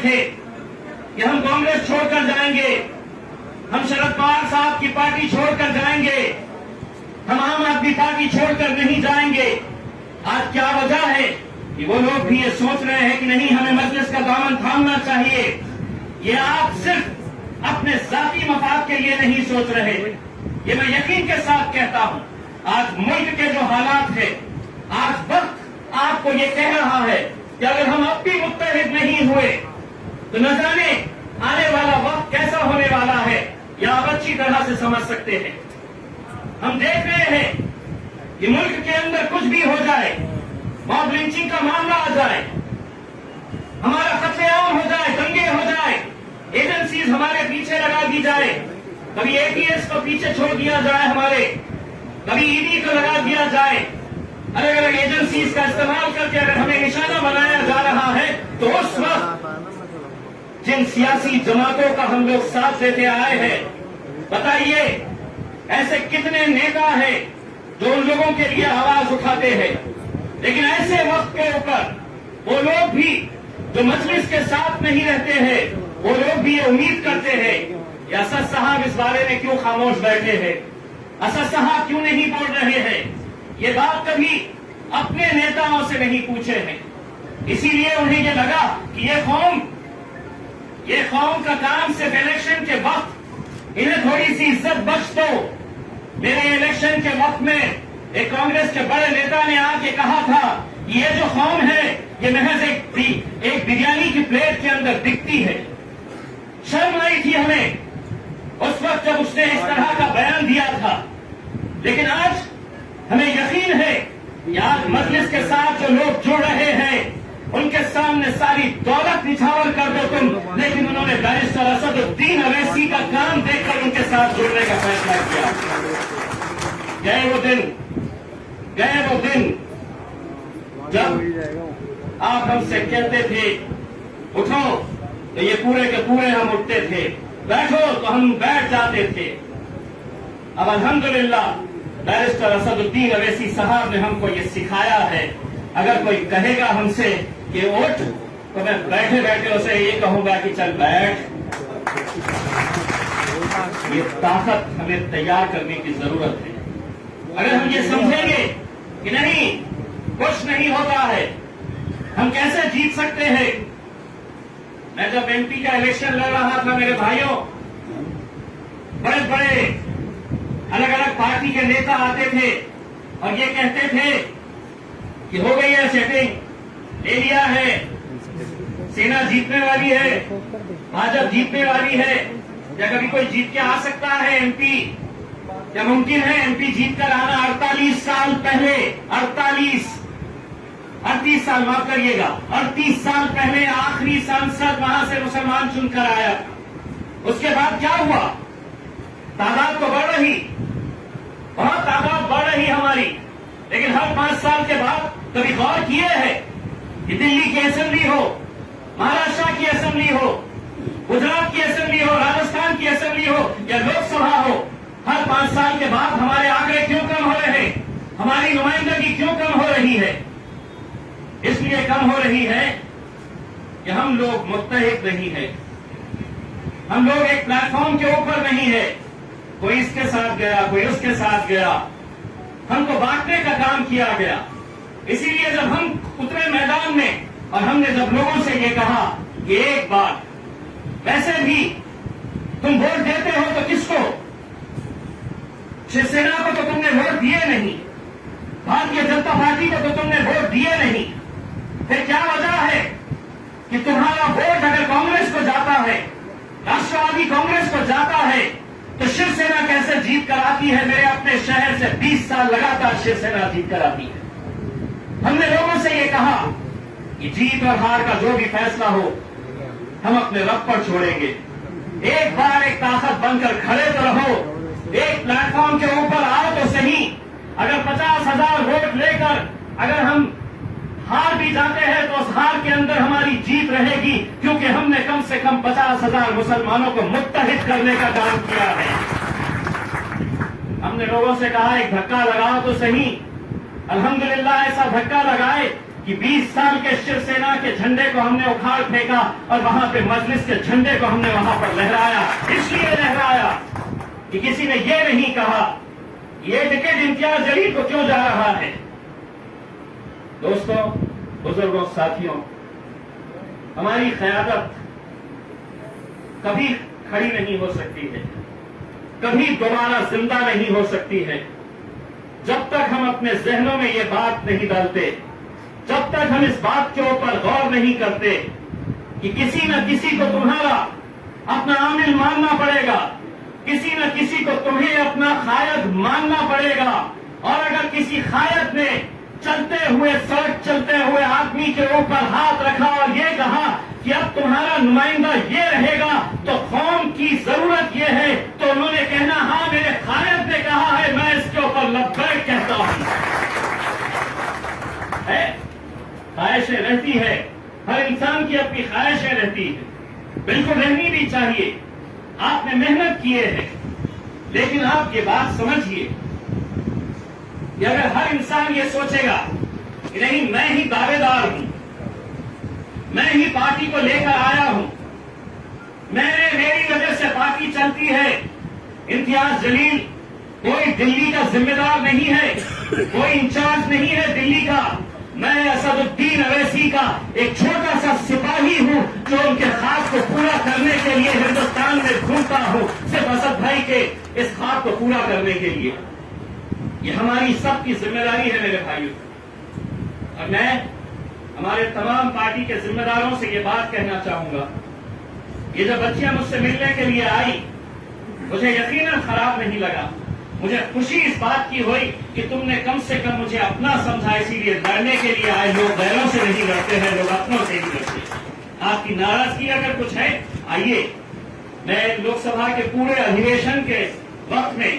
تھے کہ ہم کانگریس چھوڑ کر جائیں گے، ہم شرد پوار صاحب کی پارٹی چھوڑ کر جائیں گے، ہم عام آدمی پارٹی چھوڑ کر نہیں جائیں گے، آج کیا وجہ ہے کہ وہ لوگ بھی یہ سوچ رہے ہیں کہ نہیں، ہمیں مجلس کا دامن تھامنا چاہیے؟ یہ آپ صرف اپنے ذاتی مفاد کے لیے نہیں سوچ رہے، یہ میں یقین کے ساتھ کہتا ہوں، آج ملک کے جو حالات ہیں، آج وقت آپ کو یہ کہہ رہا ہے کہ اگر ہم اب بھی متحد نہیں ہوئے تو نہ جانے آنے والا وقت کیسا ہونے والا ہے، یہ آپ اچھی طرح سے سمجھ سکتے ہیں۔ ہم دیکھ رہے ہیں کہ ملک کے اندر کچھ بھی ہو جائے، موب لنچنگ کا معاملہ آ جائے، ہمارا قتل عام ہو جائے، دنگے ہو جائے، ایجنسیز ہمارے پیچھے لگا دی جائے، کبھی اے ٹی ایس کو پیچھے چھوڑ دیا جائے، ہمارے کبھی ای ڈی کو لگا دیا جائے، الگ الگ ایجنسیز کا استعمال کر کے اگر ہمیں نشانہ بنایا جا رہا ہے تو اس وقت جن سیاسی جماعتوں کا ہم لوگ ساتھ دیتے آئے ہیں، بتائیے ایسے کتنے نیتا ہیں جو ان لوگوں کے لیے آواز اٹھاتے ہیں، لیکن ایسے وقت کے اوپر وہ لوگ بھی جو مجلس کے ساتھ نہیں رہتے ہیں، وہ لوگ بھی یہ امید کرتے ہیں کہ اسد صاحب اس بارے میں کیوں خاموش بیٹھے ہیں، اسد صاحب کیوں نہیں بول رہے ہیں، یہ بات کبھی اپنے نیتاؤں سے نہیں پوچھے ہیں، اسی لیے انہیں یہ لگا کہ یہ قوم کا کام صرف الیکشن کے وقت انہیں تھوڑی سی عزت بخش دو۔ میرے الیکشن کے وقت میں ایک کانگریس کے بڑے نیتا نے آ کے کہا تھا یہ جو قوم ہے یہ محض ایک بریانی کی پلیٹ کے اندر دکھتی ہے۔ شرم آئی تھی ہمیں اس وقت جب اس نے اس طرح کا بیان دیا تھا، لیکن آج ہمیں یقین ہے کہ آج مجلس کے ساتھ جو لوگ جڑ رہے ہیں ان کے سامنے ساری دولت نچھاور کر دو تم، لیکن انہوں نے بیرسٹر اسد الدین اویسی کا کام دیکھ کر ان کے ساتھ جڑنے کا فیصلہ کیا۔ گئے وہ دن جب آپ ہم سے کہتے تھے اٹھو تو یہ پورے کے پورے ہم اٹھتے تھے، بیٹھو تو ہم بیٹھ جاتے تھے۔ اب الحمدللہ بیرسٹر اسد الدین اویسی صاحب نے ہم کو یہ سکھایا ہے، اگر کوئی کہے گا ہم سے کہ اٹھ تو میں بیٹھے بیٹھے اسے یہ کہوں گا کہ چل بیٹھ۔ یہ طاقت ہمیں تیار کرنے کی ضرورت ہے۔ اگر ہم یہ سمجھیں گے کہ نہیں کچھ نہیں ہوتا ہے، ہم کیسے جیت سکتے ہیں؟ میں جب ایم پی کا الیکشن لڑ رہا تھا میرے بھائیوں، بڑے بڑے الگ الگ پارٹی کے نیتا آتے تھے اور یہ کہتے تھے کہ ہو گئی ہے سیٹنگ، لے لیا ہے، سینا جیتنے والی ہے، بھاجپ جیتنے والی ہے، یا کبھی کوئی جیت کے آ سکتا ہے ایم پی؟ کیا ممکن ہے ایم پی جیت کر آنا؟ 48 سال پہلے 38 سال معاف کریے گا، 38 سال پہلے آخری سانسد وہاں سے مسلمان چن کر آیا۔ اس کے بعد کیا ہوا؟ تعداد تو بڑھ رہی، بہت تعداد بڑھ رہی ہماری، لیکن ہر 5 سال کے بعد کبھی غور کیے ہیں کہ دلی کی اسمبلی ہو، مہاراشٹر کی اسمبلی ہو، گجرات کی اسمبلی ہو، راجستھان کی اسمبلی ہو یا لوک سبھا ہو، ہر 5 سال کے بعد ہمارے آنکڑے کیوں کم ہو رہے ہیں؟ ہماری نمائندگی کیوں کم ہو رہی ہے؟ اس لیے کم ہو رہی ہے کہ ہم لوگ متحد نہیں ہیں، ہم لوگ ایک پلیٹ فارم کے اوپر نہیں ہے، کوئی اس کے ساتھ گیا، کوئی اس کے ساتھ گیا، ہم کو بانٹنے کا کام کیا گیا۔ اسی لیے جب ہم اترے میدان میں اور ہم نے جب لوگوں سے یہ کہا کہ ایک بات، ویسے بھی تم ووٹ دیتے ہو تو کس کو؟ شیو سینا کو تو تم نے ووٹ دیے نہیں، بھارتیہ جنتا پارٹی کو تو تم نے ووٹ دیے نہیں، پھر کیا وجہ ہے کہ تمہارا ووٹ اگر کانگریس کو جاتا ہے، راشٹروادی کانگریس کو جاتا ہے، تو شیو سینا کیسے جیت کر آتی ہے؟ میرے اپنے شہر سے 20 سال لگاتار شیو سینا جیت کر آتی ہے۔ ہم نے لوگوں سے یہ کہا کہ جیت اور ہار کا جو بھی فیصلہ ہو ہم اپنے رب پر چھوڑیں گے، ایک بار ایک طاقت بن کر کھڑے تو رہو، ایک پلیٹ فارم کے اوپر آؤ تو صحیح۔ اگر 50,000 ووٹ لے کر اگر ہم ہار بھی جاتے ہیں تو اس ہار کے اندر ہماری جیت رہے گی، کیونکہ ہم نے کم سے کم 50,000 مسلمانوں کو متحد کرنے کا کام کیا ہے۔ ہم نے لوگوں سے کہا ایک دھکا لگاؤ تو صحیح، الحمدللہ ایسا دھکا لگائے کہ 20 سال کے شیو سینا کے جھنڈے کو ہم نے اکھاڑ پھینکا اور وہاں پہ مجلس کے جھنڈے کو ہم نے وہاں پر لہرایا. اس لیے لہرایا کہ کسی نے یہ نہیں کہا یہ ٹکٹ امتیاز جلیل کو کیوں جا رہا ہے. دوستوں، بزرگوں، ساتھیوں، ہماری قیادت کبھی کھڑی نہیں ہو سکتی ہے، کبھی دوبارہ زندہ نہیں ہو سکتی ہے جب تک ہم اپنے ذہنوں میں یہ بات نہیں ڈالتے، جب تک ہم اس بات کے اوپر غور نہیں کرتے کہ کسی نہ کسی کو تمہارا اپنا عامل ماننا پڑے گا، کسی نہ کسی کو تمہیں اپنا قائد ماننا پڑے گا. اور اگر کسی قائد نے چلتے ہوئے سڑک چلتے ہوئے آدمی کے اوپر ہاتھ رکھا اور یہ کہا کہ اب تمہارا نمائندہ یہ رہے گا تو قوم کی ضرورت یہ ہے، تو انہوں نے کہنا ہاں میرے قائد نے کہا ہے، میں اس کے اوپر لبیک کہتا ہوں. خواہشیں رہتی ہے، ہر انسان کی اپنی خواہشیں رہتی ہیں، بالکل رہنی بھی چاہیے. آپ نے محنت کیے ہیں، لیکن آپ یہ بات سمجھیے کہ اگر ہر انسان یہ سوچے گا کہ نہیں میں ہی دعوے دار ہوں، میں ہی پارٹی کو لے کر آیا ہوں، میری وجہ سے پارٹی چلتی ہے، امتیاز جلیل کوئی دلی کا ذمہ دار نہیں ہے، کوئی انچارج نہیں ہے دلی کا، میں اسد الدین اویسی کا ایک چھوٹا سا سپاہی ہوں جو ان کے خواب کو پورا کرنے کے لیے ہندوستان میں گھومتا ہوں، صرف اسد بھائی کے اس خواب کو پورا کرنے کے لیے. یہ ہماری سب کی ذمہ داری ہے میرے بھائیوں. اور میں ہمارے تمام پارٹی کے ذمہ داروں سے یہ بات کہنا چاہوں گا، یہ جب بچیاں مجھ سے ملنے کے لیے آئی مجھے یقیناً خراب نہیں لگا، مجھے خوشی اس بات کی ہوئی کہ تم نے کم سے کم مجھے اپنا سمجھا، اسی لیے لڑنے کے لیے آئے. لوگ غیروں سے نہیں لڑتے ہیں، لوگ اپنوں سے ہی لڑتے ہیں. آپ کی ناراضگی اگر کچھ ہے آئیے، میں لوک سبھا کے پورے ادھیویشن کے وقت میں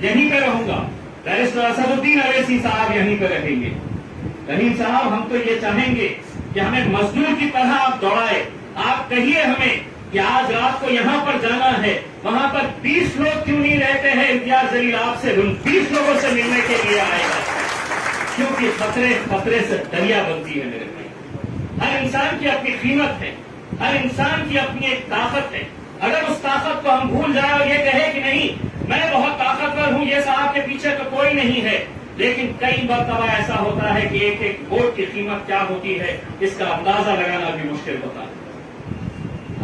یہیں پہ رہوں گا. بیرسٹر اسد الدین اویسی صاحب یہیں پہ رہیں گے. رحیم صاحب ہم تو یہ چاہیں گے کہ ہمیں مزدور کی طرح آپ دوڑائے، آپ کہیے ہمیں کہ آج رات کو یہاں پر جانا ہے، وہاں پر 20 لوگ کیوں نہیں رہتے ہیں، امتیاز جلیل آپ سے 20 لوگوں سے ملنے کے لیے آئے گا، کیونکہ خطرے سے دریا بنتی ہے میرے بھائی. ہر انسان کی اپنی قیمت ہے، ہر انسان کی اپنی ایک طاقت ہے. اگر اس طاقت کو ہم بھول جائیں اور یہ کہے کہ نہیں میں بہت طاقتور ہوں، یہ صاحب کے پیچھے تو کوئی نہیں ہے، لیکن کئی مرتبہ ایسا ہوتا ہے کہ ایک ایک ووٹ کی قیمت کیا ہوتی ہے اس کا اندازہ لگانا بھی مشکل ہوتا ہے.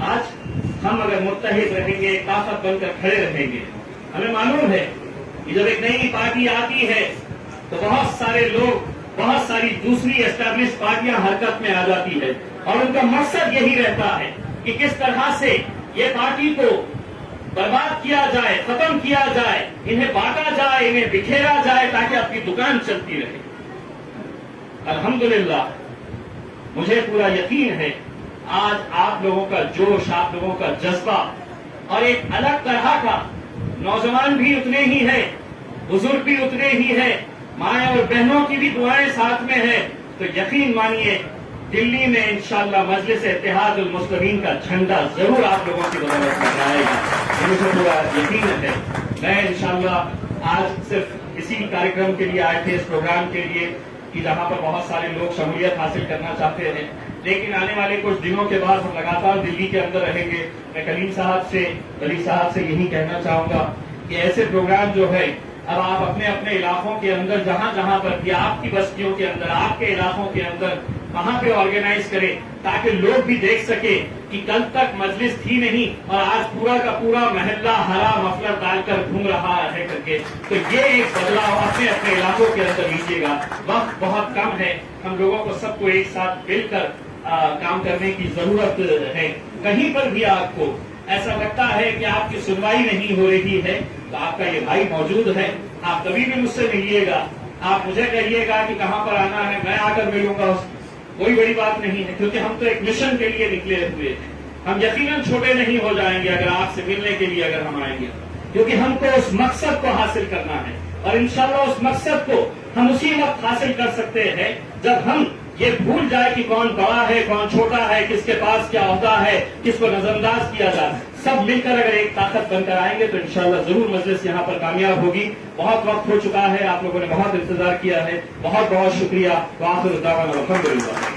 آج ہم اگر متحد رہیں گے، طاقت بن کر کھڑے رہیں گے، ہمیں معلوم ہے کہ جب ایک نئی پارٹی آتی ہے تو بہت سارے لوگ، بہت ساری دوسری اسٹیبلش پارٹیاں حرکت میں آ جاتی ہے، اور ان کا مقصد یہی رہتا ہے کہ کس طرح سے یہ پارٹی کو برباد کیا جائے، ختم کیا جائے، انہیں بانٹا جائے، انہیں بکھیرا جائے تاکہ آپ کی دکان چلتی رہے. الحمدللہ مجھے پورا یقین ہے آج آپ لوگوں کا جوش، آپ لوگوں کا جذبہ اور ایک الگ طرح کا، نوجوان بھی اتنے ہی ہے، بزرگ بھی اتنے ہی ہے، مائیں اور بہنوں کی بھی دعائیں ساتھ میں ہے، تو یقین مانیے دلی میں انشاءاللہ مجلس اتحاد المسلمین کا جھنڈا ضرور آپ لوگوں کی بدولت میں جائے گا، مجھے پورا یقین ہے. میں انشاءاللہ آج صرف اسی کارکرم کے لیے آئے تھے، اس پروگرام کے لیے کہ جہاں پر بہت سارے لوگ شمولیت حاصل کرنا چاہتے ہیں، لیکن آنے والے کچھ دنوں کے بعد ہم لگاتار دلی کے اندر رہیں گے. میں کلیم صاحب سے، ولی صاحب سے یہی کہنا چاہوں گا کہ ایسے پروگرام جو ہے اب آپ اپنے اپنے علاقوں کے اندر جہاں جہاں پر بھی آپ کی بستیوں کے اندر، آپ کے علاقوں کے اندر وہاں پہ آرگنائز کریں تاکہ لوگ بھی دیکھ سکے کہ کل تک مجلس تھی نہیں اور آج پورا کا پورا محلہ ہرا مفلر ڈال کر گھوم رہا ہے کر کے. تو یہ ایک بدلاؤ اپنے اپنے علاقوں کے اندر لیجیے گا. وقت بہت کم ہے، ہم لوگوں کو سب کو ایک ساتھ مل کر کام کرنے کی ضرورت ہے. کہیں پر بھی آپ کو ایسا لگتا ہے کہ آپ کی سنوائی نہیں ہو رہی ہے تو آپ کا یہ بھائی موجود ہے، آپ کبھی بھی مجھ سے ملیے گا، آپ مجھے کہیے گا کہ کہاں پر آنا ہے، میں آ کر ملوں گا. کوئی بڑی بات نہیں ہے، کیونکہ ہم تو ایک مشن کے لیے نکلے ہوئے ہیں. ہم یقیناً چھوٹے نہیں ہو جائیں گے اگر آپ سے ملنے کے لیے اگر ہم آئیں گے، کیونکہ ہم کو اس مقصد کو حاصل کرنا ہے، اور انشاءاللہ اس مقصد کو ہم اسی وقت حاصل کر سکتے ہیں جب ہم یہ بھول جائے کہ کون بڑا ہے کون چھوٹا ہے، کس کے پاس کیا عہدہ ہے، کس کو نظر انداز کیا جائے. سب مل کر اگر ایک طاقت بن کر آئیں گے تو انشاءاللہ ضرور مجلس یہاں پر کامیاب ہوگی. بہت وقت ہو چکا ہے, آپ لوگوں نے بہت انتظار کیا ہے, بہت بہت شکریہ. وآخر دعوانا الحمدللہ.